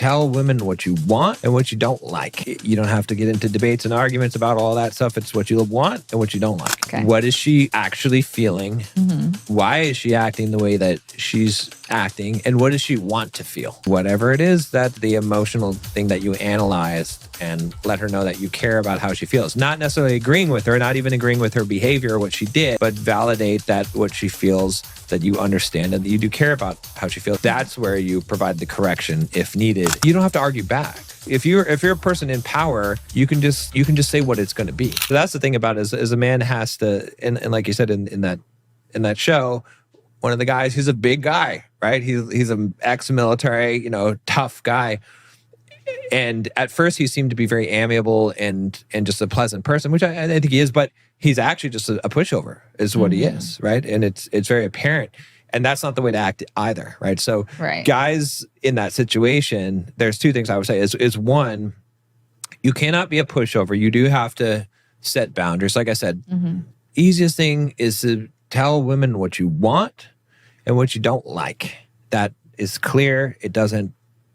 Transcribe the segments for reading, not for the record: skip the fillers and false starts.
tell women what you want and what you don't like. You don't have to get into debates and arguments about all that stuff. It's what you want and what you don't like. Okay. What is she actually feeling? Mm-hmm. Why is she acting the way that she's acting? And what does she want to feel? Whatever it is, that the emotional thing that you analyzed, and let her know that you care about how she feels. Not necessarily agreeing with her, not even agreeing with her behavior or what she did, but validate that what she feels, that you understand and that you do care about how she feels. That's where you provide the correction if needed. You don't have to argue back. If you're a person in power, you can just say what it's going to be. So that's the thing about it, is a man has to, and like you said in that show, one of the guys, he's a big guy, right? He's an ex-military, tough guy. And at first he seemed to be very amiable and just a pleasant person, which I think he is, but he's actually just a pushover is what he is, right? And it's very apparent. And that's not the way to act either, right? So guys in that situation, there's two things I would say is one, you cannot be a pushover. You do have to set boundaries. Like I said, easiest thing is to tell women what you want and what you don't like. That is clear.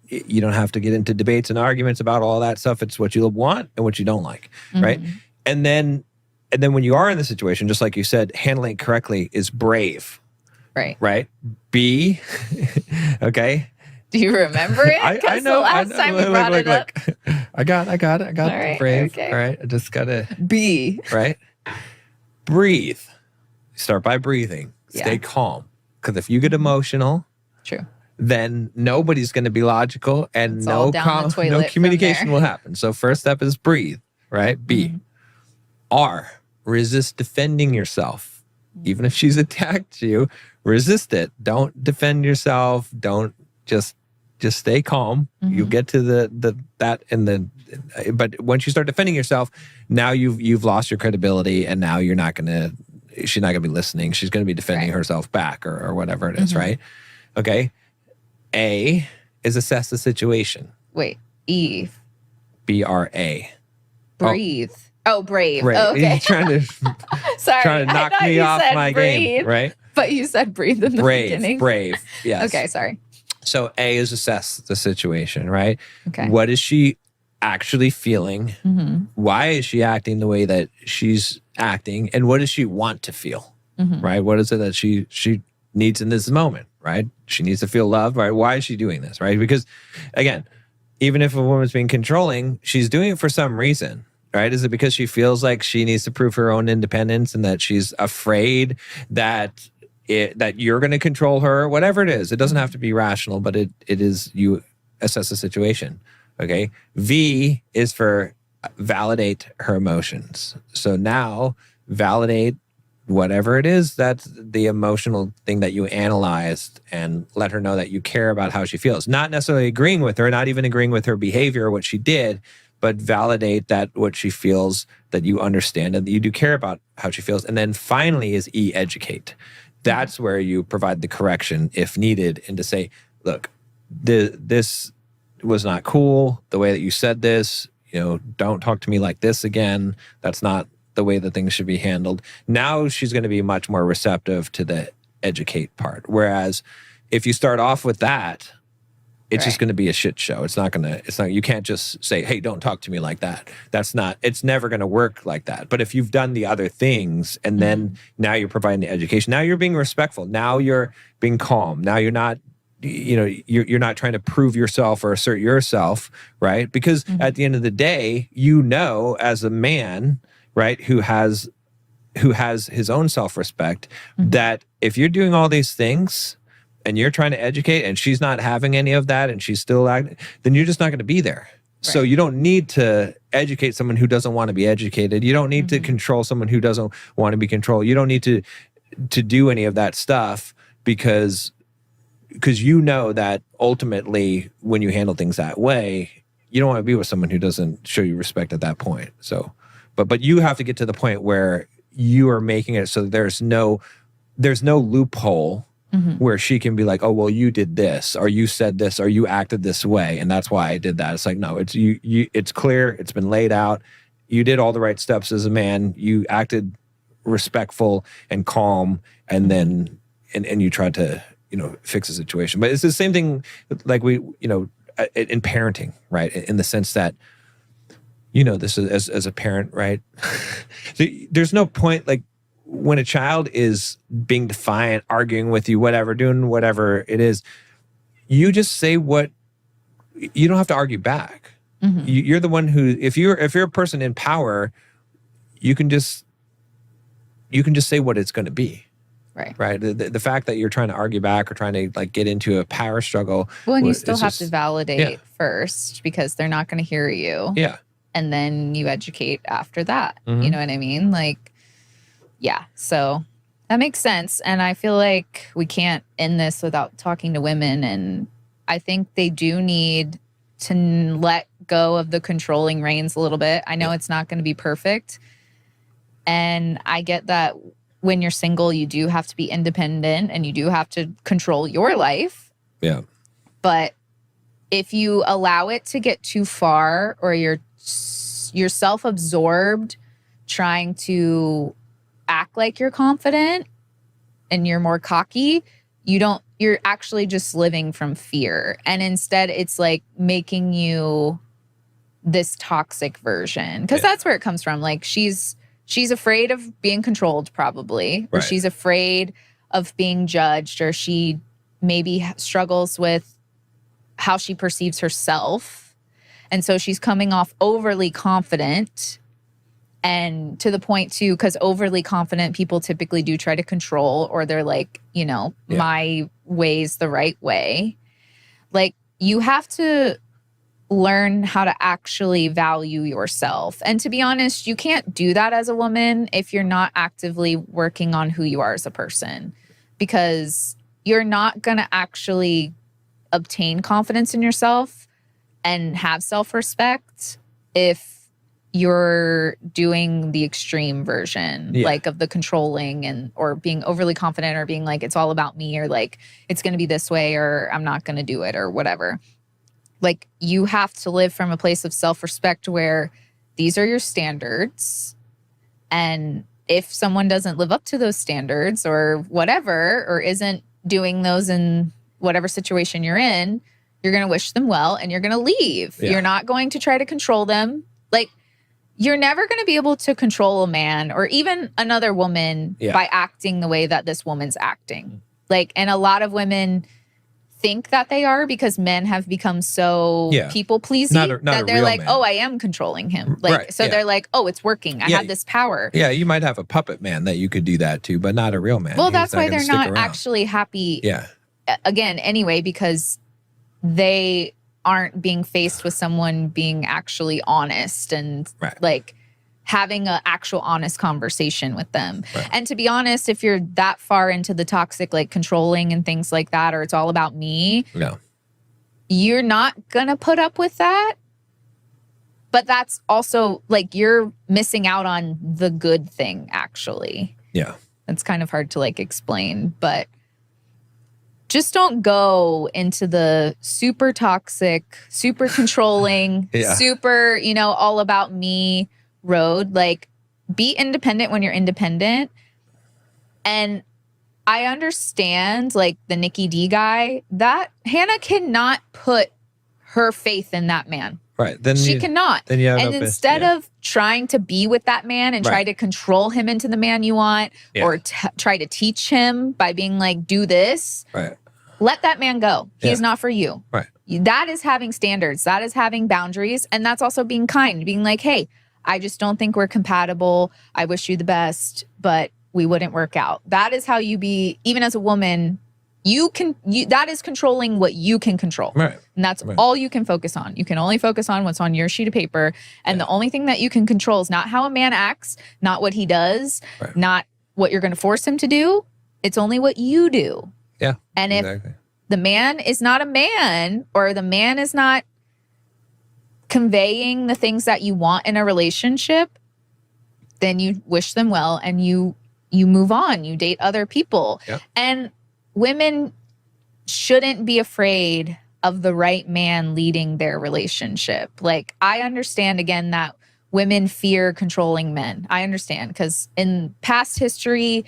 You don't have to get into debates and arguments about all that stuff. It's what you want and what you don't like, right? And then when you are in the situation, just like you said, handling it correctly is brave. Right? B, okay? Do you remember it? I know. The last time you brought it up. I got all right, brave. Okay. All right, I just got to... B. Right? Breathe. Start by breathing. Stay calm. Because if you get emotional... True. Then nobody's going to be logical and it's no communication will happen. So first step is breathe, right? B. R, resist defending yourself. Even if she's attacked you, resist it. Don't defend yourself. Don't just stay calm. You get to but once you start defending yourself, now you've lost your credibility, and now she's not going to be listening. She's going to be defending herself back or whatever it is, right? Okay. A is assess the situation. Wait, E. B-R-A. Breathe. Oh, brave. Right. Oh, okay. He's trying to knock me off my game, right? But you said breathe in the beginning. Brave, yes. Okay, sorry. So A is assess the situation, right? Okay. What is she actually feeling? Why is she acting the way that she's acting? And what does she want to feel, right? What is it that she needs in this moment, right? She needs to feel loved, right? Why is she doing this, right? Because, again, even if a woman's being controlling, she's doing it for some reason, right? Is it because she feels like she needs to prove her own independence and that she's afraid that you're going to control her? Whatever it is, it doesn't have to be rational, but it is, you assess the situation, okay? V is for validate her emotions. So now validate whatever it is, that's the emotional thing that you analyzed, and let her know that you care about how she feels. Not necessarily agreeing with her, not even agreeing with her behavior or what she did, but validate that what she feels, that you understand and that you do care about how she feels. And then finally is E, educate. That's where you provide the correction if needed, and to say, look, this was not cool, the way that you said this, don't talk to me like this again. That's not the way that things should be handled. Now she's going to be much more receptive to the educate part. Whereas if you start off with that, it's just going to be a shit show. You can't just say, hey, don't talk to me like that. It's never going to work like that. But if you've done the other things and then now you're providing the education, now you're being respectful. Now you're being calm. Now you're not, you're not trying to prove yourself or assert yourself, right? Because at the end of the day, as a man, right, who has his own self-respect, that if you're doing all these things and you're trying to educate and she's not having any of that and she's still acting, then you're just not going to be there. Right. So you don't need to educate someone who doesn't want to be educated. You don't need to control someone who doesn't want to be controlled. You don't need to do any of that stuff because that ultimately when you handle things that way, you don't want to be with someone who doesn't show you respect at that point. So But you have to get to the point where you are making it so there's no loophole where she can be like, oh, well, you did this, or you said this, or you acted this way, and that's why I did that. It's like, no, it's it's clear, it's been laid out. You did all the right steps as a man. You acted respectful and calm, and then and you tried to fix the situation. But it's the same thing. Like in parenting, right? In the sense that, you know, this is as a parent, right? There's no point, like, when a child is being defiant, arguing with you, whatever, doing whatever it is, you just say what, you don't have to argue back. You're the one who, if you're a person in power, you can just say what it's going to be. Right. The fact that you're trying to argue back or trying to like get into a power struggle. Well, and you still have to validate first, because they're not going to hear you. Yeah. And then you educate after that. Mm-hmm. You know what I mean? Like, yeah. So that makes sense. And I feel like we can't end this without talking to women. And I think they do need to let go of the controlling reins a little bit. I know it's not going to be perfect. And I get that when you're single, you do have to be independent and you do have to control your life. Yeah. But if you allow it to get too far, or you're self-absorbed trying to act like you're confident and you're more cocky, you're actually just living from fear. And instead it's like making you this toxic version, because that's where it comes from. Like she's afraid of being controlled, probably, or she's afraid of being judged, or she maybe struggles with how she perceives herself. And so she's coming off overly confident, and to the point too, because overly confident people typically do try to control, or they're like, you know, my way's the right way. Like, you have to learn how to actually value yourself. And to be honest, you can't do that as a woman if you're not actively working on who you are as a person, because you're not going to actually obtain confidence in yourself and have self-respect if you're doing the extreme version, like of the controlling and or being overly confident, or being like, it's all about me, or like, it's going to be this way, or I'm not going to do it, or whatever. Like, you have to live from a place of self-respect where these are your standards. And if someone doesn't live up to those standards or whatever, or isn't doing those in whatever situation you're in, you're going to wish them well and you're going to leave. You're not going to try to control them. Like, you're never going to be able to control a man or even another woman by acting the way that this woman's acting. Like, and a lot of women think that they are, because men have become so people pleasing that they're like, man. Oh, I am controlling him. Like, so they're like, oh, it's working. I have this power. Yeah, you might have a puppet man that you could do that to, but not a real man. Well, that's why they're not actually happy. Yeah. Again, anyway, because they aren't being faced with someone being actually honest and like having an actual honest conversation with them. And to be honest, if you're that far into the toxic, like controlling and things like that, or it's all about me, you're not going to put up with that. But that's also like, you're missing out on the good thing, actually. Yeah. It's kind of hard to like explain, but just don't go into the super toxic, super controlling, super, you know, all about me road. Like, be independent when you're independent. And I understand, like, the Nikki D guy, that Hannah cannot put her faith in that man. Right. Then she cannot. Then you have and instead of trying to be with that man and try to control him into the man you want, or try to teach him by being like, do this, let that man go. He's not for you. Right. That is having standards. That is having boundaries. And that's also being kind, being like, hey, I just don't think we're compatible. I wish you the best, but we wouldn't work out. That is how you be, even as a woman, that is controlling what you can control. Right. And that's all you can focus on. You can only focus on what's on your sheet of paper. And the only thing that you can control is not how a man acts, not what he does, not what you're going to force him to do. It's only what you do. Yeah. And if the man is not a man, or the man is not conveying the things that you want in a relationship, then you wish them well and you move on. You date other people. Yep. And women shouldn't be afraid of the right man leading their relationship. Like, I understand, again, that women fear controlling men. I understand, because in past history,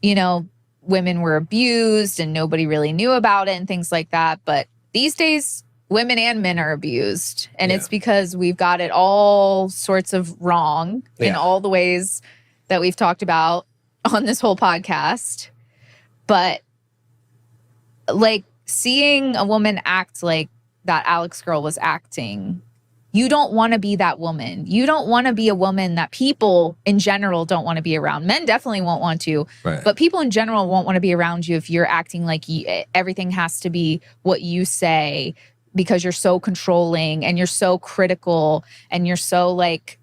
you know, women were abused and nobody really knew about it and things like that. But these days, women and men are abused. And Yeah. it's because we've got it all sorts of wrong in all the ways that we've talked about on this whole podcast. But like seeing a woman act like that Alex girl was acting, you don't want to be that woman. You don't want to be a woman that people in general don't want to be around. Men definitely won't want to, but people in general won't want to be around you if you're acting like everything has to be what you say, because you're so controlling and you're so critical and you're so like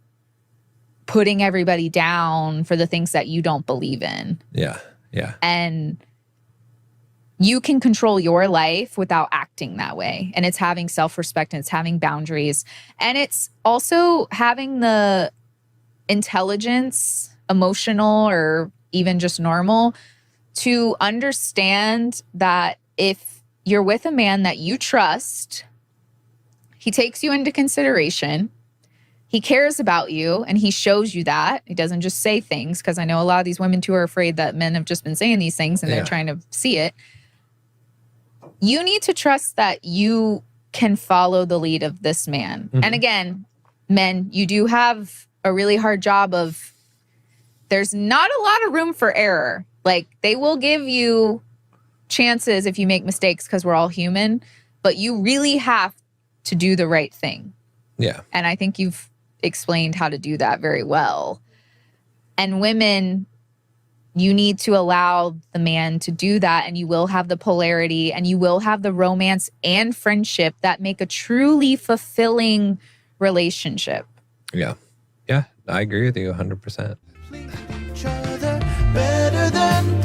putting everybody down for the things that you don't believe in. Yeah. Yeah. And you can control your life without acting that way. And it's having self-respect, and it's having boundaries. And it's also having the intelligence, emotional or even just normal, to understand that if you're with a man that you trust, he takes you into consideration, he cares about you, and he shows you that. He doesn't just say things, because I know a lot of these women too are afraid that men have just been saying these things and they're trying to see it. You need to trust that you can follow the lead of this man. Mm-hmm. And again, men, you do have a really hard job of, there's not a lot of room for error. Like, they will give you chances if you make mistakes, because we're all human, but you really have to do the right thing. Yeah. And I think you've explained how to do that very well. And women, you need to allow the man to do that, and you will have the polarity, and you will have the romance and friendship that make a truly fulfilling relationship. Yeah. Yeah, I agree with you 100%. Each other better than